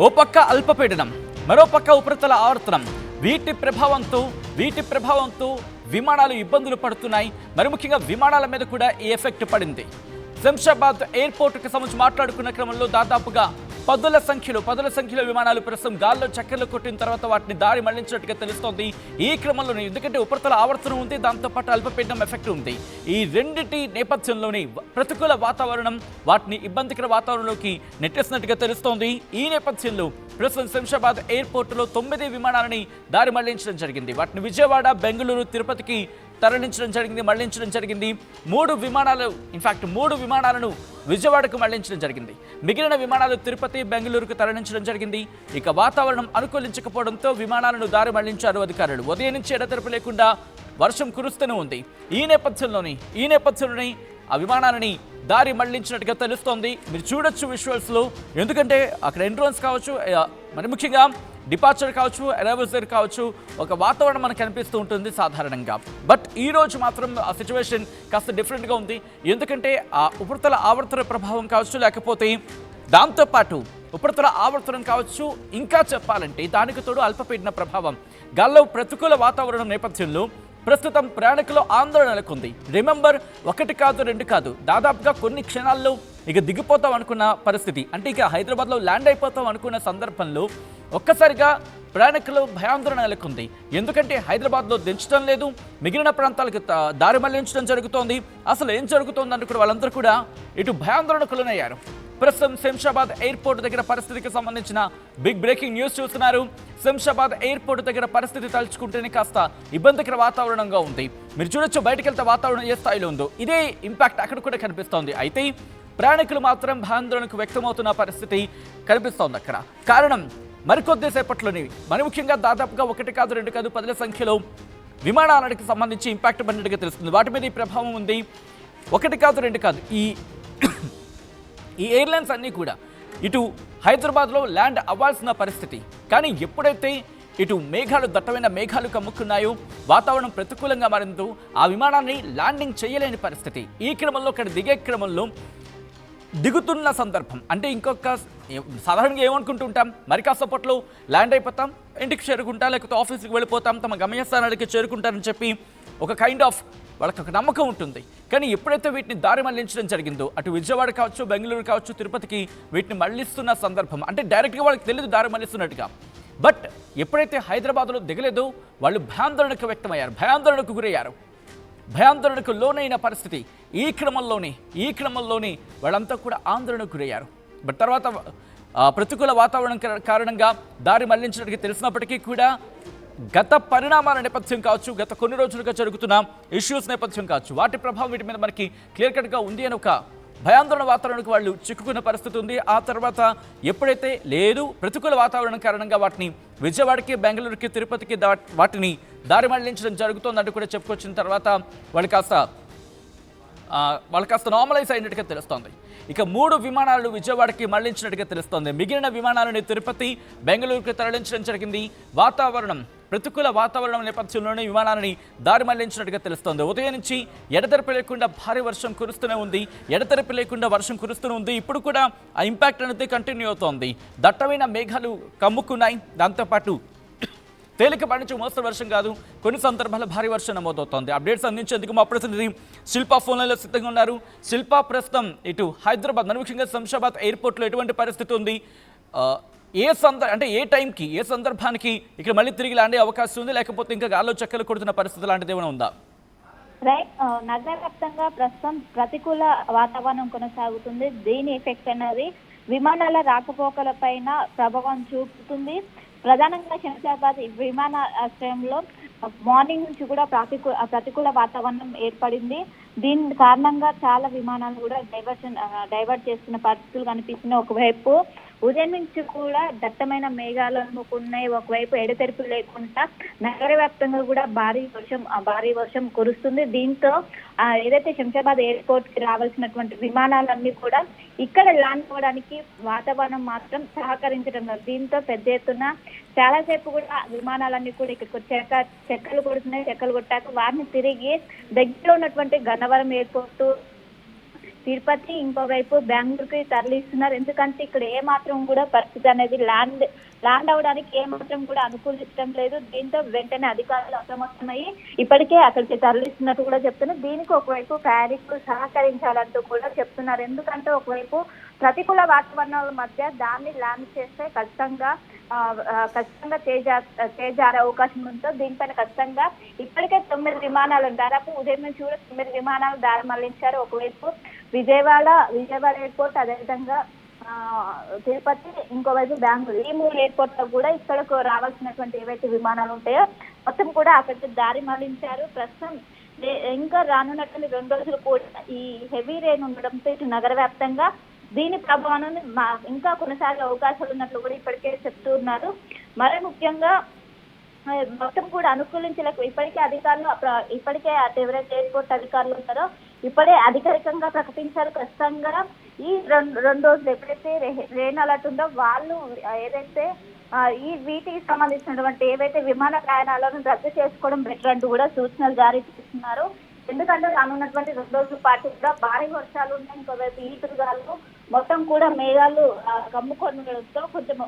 ఓ పక్క అల్పపీడనం, మరో పక్క ఉపరితల ఆవర్తనం. వీటి ప్రభావంతో విమానాలు ఇబ్బందులు పడుతున్నాయి. మరి ముఖ్యంగా విమానాల మీద కూడా ఈ ఎఫెక్ట్ పడింది. శంషాబాద్ ఎయిర్పోర్టుకు సంబంధించి మాట్లాడుకున్న క్రమంలో దాదాపుగా పదుల సంఖ్యలో విమానాలు ప్రస్తుతం గాల్లో చక్కర్లు కొట్టిన తర్వాత వాటిని దారి మళ్లించినట్టుగా తెలుస్తోంది. ఈ క్రమంలోనే ఎందుకంటే ఉపరితల ఆవర్తనం ఉంది, దాంతోపాటు అల్పపీడనం ఎఫెక్ట్ ఉంది. ఈ రెండింటి నేపథ్యంలోని ప్రతికూల వాతావరణం వాటిని ఇబ్బందికర వాతావరణంలోకి నెట్టేసినట్టుగా తెలుస్తోంది. ఈ నేపథ్యంలో ప్రస్తుతం శంషాబాద్ ఎయిర్పోర్టులో 9 విమానాలని దారి మళ్లించడం జరిగింది. వాటిని విజయవాడ, బెంగళూరు, తిరుపతికి మళ్లించడం జరిగింది. 3 విమానాలను విజయవాడకు మళ్లించడం జరిగింది. మిగిలిన విమానాలు తిరుపతి, బెంగళూరుకు తరలించడం జరిగింది. ఇక వాతావరణం అనుకూలించకపోవడంతో విమానాలను దారి మళ్లించారు అధికారులు. ఉదయం నుంచి ఎడతెరపి లేకుండా వర్షం కురుస్తూనే ఉంది. ఈ నేపథ్యంలోని ఆ విమానాలని దారి మళ్లించినట్టుగా తెలుస్తోంది. మీరు చూడొచ్చు విజువల్స్లో. ఎందుకంటే అక్కడ ఎంట్రన్స్ కావచ్చు, మరి ముఖ్యంగా డిపార్చర్ కావచ్చు, అరైవల్స్ కావచ్చు, ఒక వాతావరణం మనకు కనిపిస్తూ ఉంటుంది సాధారణంగా. బట్ ఈ రోజు మాత్రం ఆ సిచ్యువేషన్ కాస్త డిఫరెంట్గా ఉంది. ఎందుకంటే ఆ ఉపరితల ఆవర్తన ప్రభావం కావచ్చు, లేకపోతే దాంతోపాటు ఉపరితల ఆవర్తనం కావచ్చు, ఇంకా చెప్పాలంటే దానికి తోడు అల్పపీడన ప్రభావం, గాల్లో ప్రతికూల వాతావరణం నేపథ్యంలో ప్రస్తుతం ప్రయాణికులు ఆందోళన నెలకొంది. రిమెంబర్, 1 కాదు 2 కాదు, దాదాపుగా కొన్ని క్షణాల్లో ఇక దిగిపోతాం అనుకున్న పరిస్థితి, అంటే ఇక హైదరాబాద్లో ల్యాండ్ అయిపోతాం అనుకున్న సందర్భంలో ఒక్కసారిగా ప్రయాణికులు భయాందోళన నెలకొంది. ఎందుకంటే హైదరాబాద్లో దించడం లేదు, మిగిలిన ప్రాంతాలకు దారి మళ్లించడం జరుగుతోంది. అసలు ఏం జరుగుతోందని కూడా వాళ్ళందరూ కూడా ఇటు భయాందోళనకు లోనయ్యారు. ప్రస్తుతం శంషాబాద్ ఎయిర్పోర్ట్ దగ్గర పరిస్థితికి సంబంధించిన బిగ్ బ్రేకింగ్ న్యూస్ చూస్తున్నారు. శంషాబాద్ ఎయిర్పోర్ట్ దగ్గర పరిస్థితి తలుచుకుంటేనే కాస్త ఇబ్బందికర వాతావరణంగా ఉంది. మీరు చూడొచ్చు, బయటకు వెళ్తే వాతావరణం ఏ స్థాయిలో ఉందో ఇదే ఇంపాక్ట్ అక్కడ కూడా కనిపిస్తోంది. అయితే ప్రయాణికులు మాత్రం భయాందోళనకు వ్యక్తమవుతున్న పరిస్థితి కనిపిస్తోంది అక్కడ. కారణం మరికొద్ది సేపట్లోనే మరి ముఖ్యంగా దాదాపుగా 1 కాదు 2 కాదు 10 సంఖ్యలో విమానాలకు సంబంధించి ఇంపాక్ట్ పడినట్టుగా తెలుస్తుంది. వాటి మీద ఈ ప్రభావం ఉంది. 1 కాదు 2 కాదు, ఈ ఎయిర్లైన్స్ అన్నీ కూడా ఇటు హైదరాబాద్లో ల్యాండ్ అవ్వాల్సిన పరిస్థితి. కానీ ఎప్పుడైతే ఇటు దట్టమైన మేఘాలు కమ్ముకున్నాయో, వాతావరణం ప్రతికూలంగా మారిందో ఆ విమానాన్ని ల్యాండింగ్ చేయలేని పరిస్థితి. ఈ క్రమంలో ఇక్కడ దిగే క్రమంలో దిగుతున్న సందర్భం అంటే ఇంకొక సాధారణంగా ఏమనుకుంటుంటాం, మరి కాసేపట్లో ల్యాండ్ అయిపోతాం, ఇంటికి చేరుకుంటాం, లేకపోతే ఆఫీస్కి వెళ్ళిపోతాం, తమ గమ్యస్థానాలకి చేరుకుంటారని చెప్పి ఒక కైండ్ ఆఫ్ వాళ్ళకి ఒక నమ్మకం ఉంటుంది. కానీ ఎప్పుడైతే వీటిని దారి మళ్లించడం జరిగిందో, అటు విజయవాడ కావచ్చు, బెంగళూరు కావచ్చు, తిరుపతికి వీటిని మళ్లిస్తున్న సందర్భం, అంటే డైరెక్ట్గా వాళ్ళకి తెలియదు దారి మళ్లిస్తున్నట్టుగా. బట్ ఎప్పుడైతే హైదరాబాద్లో దిగలేదో వాళ్ళు భయాందోళనకు గురయ్యారు, భయాందోళనకు లోనైన పరిస్థితి. ఈ క్రమంలోనే వాళ్ళంతా కూడా ఆందోళనకు గురయ్యారు. బట్ తర్వాత ప్రతికూల వాతావరణం కారణంగా దారి మళ్లించినట్టుగా తెలిసినప్పటికీ కూడా గత పరిణామాల నేపథ్యం కావచ్చు, గత కొన్ని రోజులుగా జరుగుతున్న ఇష్యూస్ నేపథ్యం కావచ్చు, వాటి ప్రభావం వీటి మీద మనకి క్లియర్ కట్గా ఉంది అని ఒక భయాందోళన వాతావరణానికి వాళ్ళు చిక్కుకున్న పరిస్థితి ఉంది. ఆ తర్వాత ఎప్పుడైతే లేదు ప్రతికూల వాతావరణం కారణంగా వాటిని విజయవాడకి, బెంగళూరుకి, తిరుపతికి వాటిని దారి మళ్లించడం జరుగుతోందంటూ కూడా చెప్పుకొచ్చిన తర్వాత వాళ్ళు కాస్త నార్మలైజ్ అయినట్టుగా తెలుస్తోంది. ఇక 3 విమానాలు విజయవాడకి మళ్లించినట్టుగా తెలుస్తోంది. మిగిలిన విమానాలను తిరుపతి, బెంగళూరుకి తరలించడం జరిగింది. ప్రతికూల వాతావరణం నేపథ్యంలోనే విమానాన్ని దారి మళ్లించినట్టుగా తెలుస్తోంది. ఉదయం నుంచి ఎడతెరపి లేకుండా భారీ వర్షం కురుస్తూనే ఉంది. ఇప్పుడు కూడా ఆ ఇంపాక్ట్ అనేది కంటిన్యూ అవుతోంది. దట్టమైన మేఘాలు కమ్ముకున్నాయి. దాంతోపాటు తేలికపాటి నుంచి మోస్తరు వర్షం కాదు, కొన్ని సందర్భాల్లో భారీ వర్షం నమోదవుతోంది. అప్డేట్స్ అందించేందుకు మా ప్రతినిధి శిల్ప ఫోన్ లైన్లో సిద్ధంగా ఉన్నారు. శిల్ప, ప్రస్తుతం ఇటు హైదరాబాద్ మరి ముఖ్యంగా శంషాబాద్ ఎయిర్పోర్ట్లో ఎటువంటి పరిస్థితి ఉంది, ఏ టైంకి ఏ సందర్భానికి ఇక్కడ మళ్ళీ తిరిగి ల్యాండ్ అయ్యే అవకాశం ఉంది, లేకపోతే ఇంకా గాల్లో చక్కలు కొడుతున్న పరిస్థితి లాంటిది ఏమైనా ఉందా? నగర వ్యాప్తంగా ప్రస్తుతం ప్రతికూల వాతావరణం కొనసాగుతుంది. దీని ఎఫెక్ట్ అనేది విమానాల రాకపోకల పైన ప్రభావం చూపుతుంది. ప్రధానంగా శంషాబాద్ విమానాశ్రయంలో మార్నింగ్ నుంచి కూడా ప్రతికూల వాతావరణం ఏర్పడింది. దీని కారణంగా చాలా విమానాలు కూడా డైవర్ట్ చేస్తున్న పరిస్థితులు కనిపిస్తున్నాయి. ఒకవైపు ఉదయం నుంచి కూడా దట్టమైన మేఘాలు అమ్ముకున్నాయి, ఒకవైపు ఎడతెరిపి లేకుండా నగర వ్యాప్తంగా కూడా భారీ వర్షం కురుస్తుంది. దీంతో ఏదైతే శంషాబాద్ ఎయిర్పోర్ట్ కి రావాల్సినటువంటి విమానాలన్నీ కూడా ఇక్కడ ల్యాండ్ అవ్వడానికి వాతావరణం మాత్రం సహకరించడం లేదు. దీంతో పెద్ద ఎత్తున చాలాసేపు కూడా విమానాలన్నీ కూడా ఇక్కడికి వచ్చాక చెక్కలు కొట్టాక వారిని తిరిగి దగ్గరలో ఉన్నటువంటి గన్నవరం ఎయిర్పోర్టు, తిరుపతి, ఇంకోవైపు బెంగళూరుకి తరలిస్తున్నారు. ఎందుకంటే ఇక్కడ ఏ మాత్రం కూడా పరిస్థితి అనేది ల్యాండ్ అవడానికి ఏ మాత్రం కూడా అనుకూలించడం లేదు. దీంతో వెంటనే అధికారులు అప్రమత్తమయ్యి ఇప్పటికే అక్కడికి తరలిస్తున్నట్టు కూడా చెప్తున్నారు. దీనికి ఒకవైపు ప్రయాణికులు సహకరించాలంటూ కూడా చెప్తున్నారు. ఎందుకంటే ఒకవైపు ప్రతికూల వాతావరణాల మధ్య దాన్ని ల్యాండ్ చేస్తే ఖచ్చితంగా చేజారే అవకాశం ఉందో దీనిపైన ఖచ్చితంగా ఇప్పటికే 9 విమానాలు దాదాపు ఉదయం నుంచి కూడా 9 విమానాలు దారి మళ్లించారు. ఒకవైపు విజయవాడ ఎయిర్పోర్ట్, అదేవిధంగా తిరుపతి, ఇంకోవైపు బెంగళూరు, ఈ 3 ఎయిర్పోర్ట్ లో కూడా ఇక్కడకు రావాల్సినటువంటి ఏవైతే విమానాలు ఉంటాయో మొత్తం కూడా అక్కడికి దారి మళ్లించారు. ప్రస్తుతం ఇంకా రానున్నటువంటి 2 రోజులు కూడా ఈ హెవీ రెయిన్ ఉండడంతో ఇటు నగర వ్యాప్తంగా దీని ప్రభావాన్ని ఇంకా కొనసాగే అవకాశాలు ఉన్నట్లు కూడా ఇప్పటికే చెప్తూ ఉన్నారు. మరీ ముఖ్యంగా మొత్తం కూడా అనుకూలించలేక ఇప్పటికే అధికారులు ఇప్పటికే ఎవరైతే ఎయిర్పోర్ట్ అధికారులు ఉంటారో ఇప్పుడే అధికారికంగా ప్రకటించారు. ఖచ్చితంగా ఈ రెండు రోజులు ఎప్పుడైతే రెయిన్ అలర్ట్ ఉందో వాళ్ళు ఏదైతే వీటికి సంబంధించినటువంటి ఏవైతే విమాన ప్రయాణాలను రద్దు చేసుకోవడం బెటర్ అంటూ కూడా సూచనలు జారీ చేస్తున్నారు. ఎందుకంటే రానున్నటువంటి 2 రోజుల పాటు కూడా భారీ వర్షాలు ఉన్నాయి. ఇంకోవైపు ఈదురుగాలు మొత్తం కూడా మేఘాలు కమ్ముకొనడంతో కొంచెం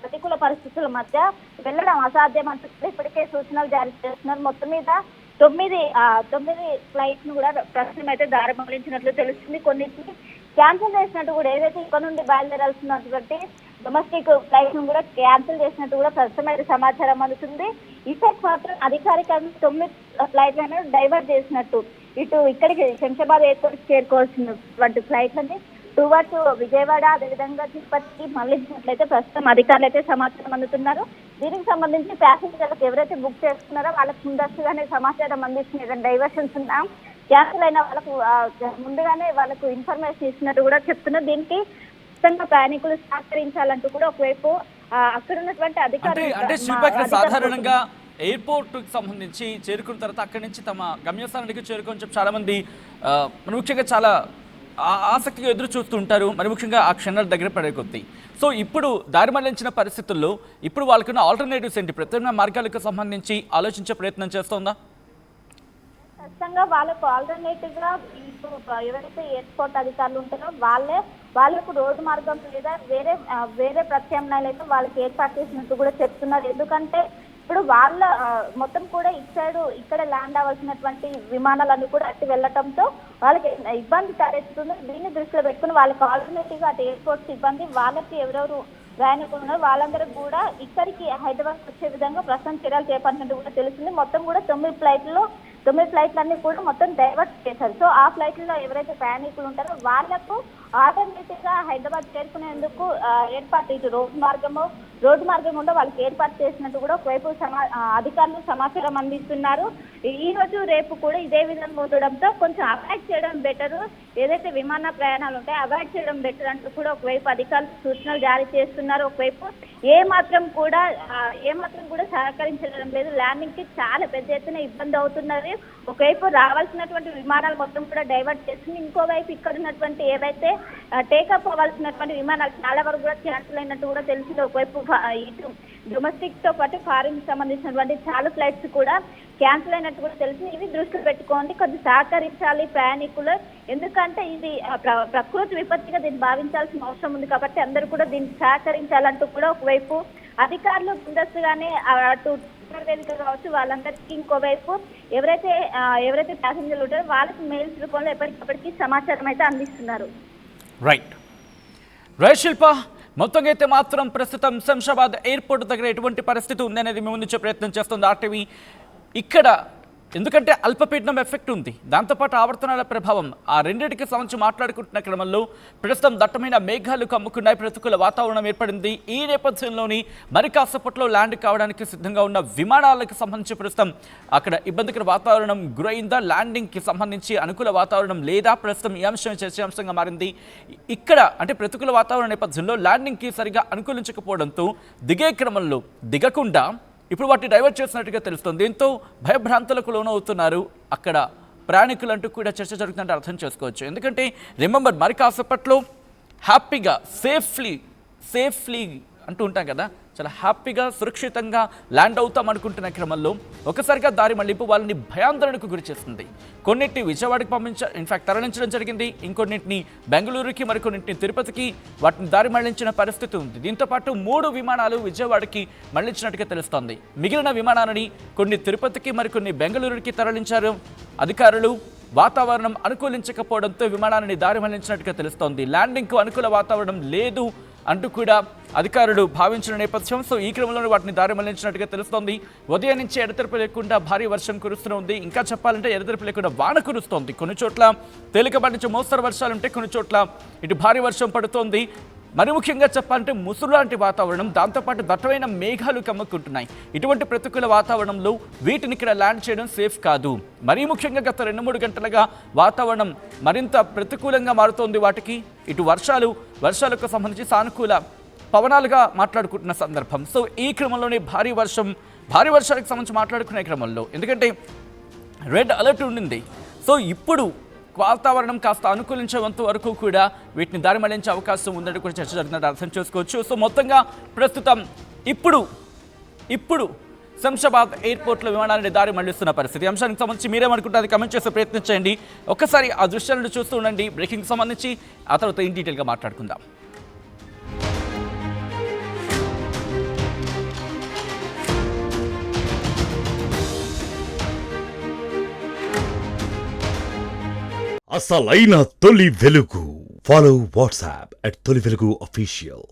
ప్రతికూల పరిస్థితుల మధ్య వెళ్ళడం అసాధ్యం అంటూ ఇప్పటికే సూచనలు జారీ చేస్తున్నారు. మొత్తం మీద 9 ఫ్లైట్ ను కూడా ప్రస్తుతం అయితే దారి మళ్లించినట్లు తెలుస్తుంది. కొన్నింటిని క్యాన్సిల్ చేసినట్టు కూడా ఏదైతే ఇక్కడ నుండి బయలుదేరాల్సినటువంటి డొమెస్టిక్ ఫ్లైట్ ను కూడా క్యాన్సిల్ చేసినట్టు కూడా ప్రస్తుతం అయితే సమాచారం అందుతుంది. ఇఫెక్ట్ మాత్రం అధికారికంగా 9 ఫ్లైట్లను డైవర్ట్ చేసినట్టు ఇక్కడికి శంషాబాద్ ఎయిర్పోర్ట్ చేరుకోవాల్సినటువంటి ఫ్లైట్లని టువర్డ్స్ విజయవాడ, అదేవిధంగా తిరుపతికి మళ్లించినట్లయితే ప్రస్తుతం అధికారులు అయితే సమాచారం అందుతున్నారు. దీనికి సంబంధించి ప్యాసింజర్లకు ఎవరైతే బుక్ చేసుకున్నారో వాళ్ళకి ముందస్తుగానే సమాచారం అందిస్తున్న డైవర్షన్స్ ఉన్నా క్యాన్సిల్ అయిన వాళ్ళకు ముందుగానే వాళ్ళకు ఇన్ఫర్మేషన్ ఇచ్చినట్టు కూడా చెప్తున్నారు. దీనికి ఖచ్చితంగా ప్రయాణికులు సహకరించాలంటూ కూడా ఒకవైపు అక్కడ ఉన్నటువంటి అధికారులు సాధారణంగా ఎయిర్పోర్ట్ కి సంబంధించి చేరుకున్న తర్వాత అక్కడి నుంచి తమ గమ్యస్థానానికి చేరుకొని చెప్పి చాలా మంది ముఖ్యంగా చాలా ఆసక్తిగా ఎదురు చూస్తుంటారు. మరి ముఖ్యంగా ఆ క్షణాల దగ్గర పడే కొద్దీ. సో ఇప్పుడు దారి మళ్లించిన పరిస్థితుల్లో ఇప్పుడు వాళ్ళకున్న ఆల్టర్నేటివ్స్ ఏంటి? ప్రత్యామ్నాయ మార్గాలకు సంబంధించి ఆలోచించే ప్రయత్నం చేస్తోందా? ఖచ్చితంగా వాళ్ళకు ఆల్టర్నేటివ్ గా ఇప్పుడు ఎవరైతే ఎయిర్పోర్ట్ అధికారులు ఉంటారో వాళ్ళకు రోడ్డు మార్గం లేదా వేరే ప్రత్యామ్నాయాలు అయితే వాళ్ళకి ఏర్పాటు చేసినట్టు కూడా చెప్తున్నారు. ఎందుకంటే ఇప్పుడు వాళ్ళ మొత్తం కూడా ఇక్కడ ల్యాండ్ అవ్వాల్సినటువంటి విమానాలన్నీ కూడా అట్టి వెళ్ళటంతో వాళ్ళకి ఇబ్బంది తలెత్తుతుంది. దీన్ని దృష్టిలో పెట్టుకుని వాళ్ళకి ఆల్టర్నేటివ్ గా అటు ఎయిర్పోర్ట్ సిబ్బంది వాళ్ళకి ఎవరెవరు ప్రయాణికులు ఉన్నారు వాళ్ళందరూ కూడా ఇక్కడికి హైదరాబాద్ వచ్చే విధంగా ప్రస్తుతం చర్యలు చేపట్టినట్టు కూడా తెలుస్తుంది. మొత్తం కూడా 9 ఫ్లైట్లన్నీ కూడా మొత్తం డైవర్ట్ చేశారు. సో ఆ ఫ్లైట్లలో ఎవరైతే ప్రయాణికులు ఉంటారో వాళ్లకు ఆల్టర్నేటివ్ గా హైదరాబాద్ చేరుకునేందుకు ఏర్పాటు ఇటు రోడ్డు మార్గం ఉంటే వాళ్ళకి ఏర్పాటు చేసినట్టు కూడా ఒకవైపు అధికారులు సమాచారం అందిస్తున్నారు. ఈ రోజు రేపు కూడా ఇదే విధంగా ఉండడంతో కొంచెం అవాయిడ్ చేయడం బెటర్, ఏదైతే విమాన ప్రయాణాలు ఉంటాయో అవాయిడ్ చేయడం బెటర్ అంటూ కూడా ఒకవైపు అధికారులు సూచనలు జారీ చేస్తున్నారు. ఒకవైపు ఏ మాత్రం కూడా సహకరించడం లేదు. ల్యాండింగ్ కి చాలా పెద్ద ఎత్తున ఇబ్బంది అవుతున్నది. ఒకవైపు రావాల్సినటువంటి విమానాలు మొత్తం కూడా డైవర్ట్ చేస్తుంది. ఇంకోవైపు ఇక్కడ ఉన్నటువంటి ఏవైతే టేకప్ అవ్వాల్సినటువంటి విమానాలు చాలా వరకు కూడా క్యాన్సిల్ అయినట్టు కూడా తెలిసింది. ఒకవైపు ఇటు డొమెస్టిక్ తో పాటు ఫారిన్ కి సంబంధించినటువంటి చాలా ఫ్లైట్స్ కూడా క్యాన్సిల్ అయినట్టు కూడా తెలిసింది. ఇవి దృష్టిలో పెట్టుకోండి, కొద్ది సహకరించాలి ప్రయాణికులు. ఎందుకంటే ఇది ప్రకృతి విపత్తిగా దీన్ని భావించాల్సిన అవసరం ఉంది కాబట్టి అందరూ కూడా దీన్ని సహకరించాలంటూ కూడా ఒకవైపు అధికారులు ముందస్తుగానే అటు వేదిక కావచ్చు వాళ్ళందరికీ, ఇంకోవైపు ఎవరైతే ప్యాసింజర్లు ఉంటారో వాళ్ళకి మెయిల్స్ రూపంలో ఎప్పటికప్పటికి సమాచారం అయితే అందిస్తున్నారు. రైట్ శిల్ప, మొత్తంగా అయితే మాత్రం ప్రస్తుతం శంషాబాద్ ఎయిర్పోర్ట్ దగ్గర ఎటువంటి పరిస్థితి ఉందనేది మేము ముందుంచే ప్రయత్నం చేస్తుంది ఆర్టీవీ. ఇక్కడ ఎందుకంటే అల్పపీడనం ఎఫెక్ట్ ఉంది, దాంతోపాటు ఆవర్తనాల ప్రభావం, ఆ రెండింటికి సంబంధించి మాట్లాడుకుంటున్న క్రమంలో ప్రస్తుతం దట్టమైన మేఘాలు కమ్ముకున్నాయి, ప్రతికూల వాతావరణం ఏర్పడింది. ఈ నేపథ్యంలోని మరి కాసేపట్లో ల్యాండ్ కావడానికి సిద్ధంగా ఉన్న విమానాలకు సంబంధించి ప్రస్తుతం అక్కడ ఇబ్బందికర వాతావరణం గురైందా, ల్యాండింగ్కి సంబంధించి అనుకూల వాతావరణం లేదా, ప్రస్తుతం ఈ అంశం చర్చాంశంగా మారింది. ఇక్కడ అంటే ప్రతికూల వాతావరణ నేపథ్యంలో ల్యాండింగ్కి సరిగా అనుకూలించకపోవడంతో దిగే క్రమంలో దిగకుండా ఇప్పుడు వాటిని డైవర్ట్ చేసినట్టుగా తెలుస్తుంది. దీంతో భయభ్రాంతులకు లోనవుతున్నారు అక్కడ ప్రయాణికులంటూ కూడా చర్చ జరుగుతుందంటే అర్థం చేసుకోవచ్చు. ఎందుకంటే రిమెంబర్ మరి కాసేపట్లో హ్యాపీగా సేఫ్లీ అంటూ ఉంటాం కదా, చాలా హ్యాపీగా సురక్షితంగా ల్యాండ్ అవుతాం అనుకుంటున్న క్రమంలో ఒకసారిగా దారి మళ్లింపు వాళ్ళని భయాందోళనకు గురి చేస్తుంది. కొన్నింటిని విజయవాడకి ఇన్ఫాక్ట్ తరలించడం జరిగింది, ఇంకొన్నింటిని బెంగళూరుకి, మరికొన్నింటిని తిరుపతికి వాటిని దారి మళ్లించిన పరిస్థితి ఉంది. దీంతో పాటు 3 విమానాలు విజయవాడకి మళ్లించినట్టుగా తెలుస్తోంది. మిగిలిన విమానాలని కొన్ని తిరుపతికి, మరికొన్ని బెంగళూరుకి తరలించారు అధికారులు. వాతావరణం అనుకూలించకపోవడంతో విమానాన్ని దారి మళ్లించినట్టుగా తెలుస్తోంది. ల్యాండింగ్కు అనుకూల వాతావరణం లేదు అంటూ కూడా అధికారులు భావించిన నేపథ్యం. సో ఈ క్రమంలో వాటిని దారి మళ్లించినట్టుగా తెలుస్తోంది. ఉదయం నుంచి ఎడతెరిపి లేకుండా భారీ వర్షం కురుస్తోంది. ఇంకా చెప్పాలంటే ఎడతెరిపి లేకుండా వాన కురుస్తోంది. కొన్ని చోట్ల తేలికపాటి నుంచి మోస్తరు వర్షాలుంటే, కొన్ని చోట్ల ఇటు భారీ వర్షం పడుతోంది. మరి ముఖ్యంగా చెప్పాలంటే ముసురు లాంటి వాతావరణం, దాంతోపాటు దట్టమైన మేఘాలు కమ్ముకుంటున్నాయి. ఇటువంటి ప్రతికూల వాతావరణంలో వీటిని ఇక్కడ ల్యాండ్ చేయడం సేఫ్ కాదు. మరీ ముఖ్యంగా గత 2-3 గంటలుగా వాతావరణం మరింత ప్రతికూలంగా మారుతోంది. వాటికి ఇటు వర్షాలకు సంబంధించి సానుకూల పవనాలుగా మాట్లాడుకుంటున్న సందర్భం. సో ఈ క్రమంలోనే భారీ వర్షాలకు సంబంధించి మాట్లాడుకునే క్రమంలో, ఎందుకంటే రెడ్ అలర్ట్ ఉండింది. సో ఇప్పుడు వాతావరణం కాస్త అనుకూలించేంత వరకు కూడా వీటిని దారి మళ్లించే అవకాశం ఉందని కూడా చర్చ జరుగుతున్నట్టు అర్థం చేసుకోవచ్చు. సో మొత్తంగా ప్రస్తుతం ఇప్పుడు శంషాబాద్ ఎయిర్పోర్ట్లో విమానాన్ని దారి మళ్లిస్తున్న పరిస్థితి. అంశానికి సంబంధించి మీరేమనుకుంటారు కమెంట్ చేసే ప్రయత్నం చేయండి. ఒక్కసారి ఆ దృశ్యాలను చూస్తూ ఉండండి. బ్రేకింగ్ సంబంధించి ఆ తర్వాత ఇన్ డీటెయిల్గా మాట్లాడుకుందాం. అసలైన తొలి వెలుగు. ఫాలో వాట్సాప్ @తొలి వెలుగు official.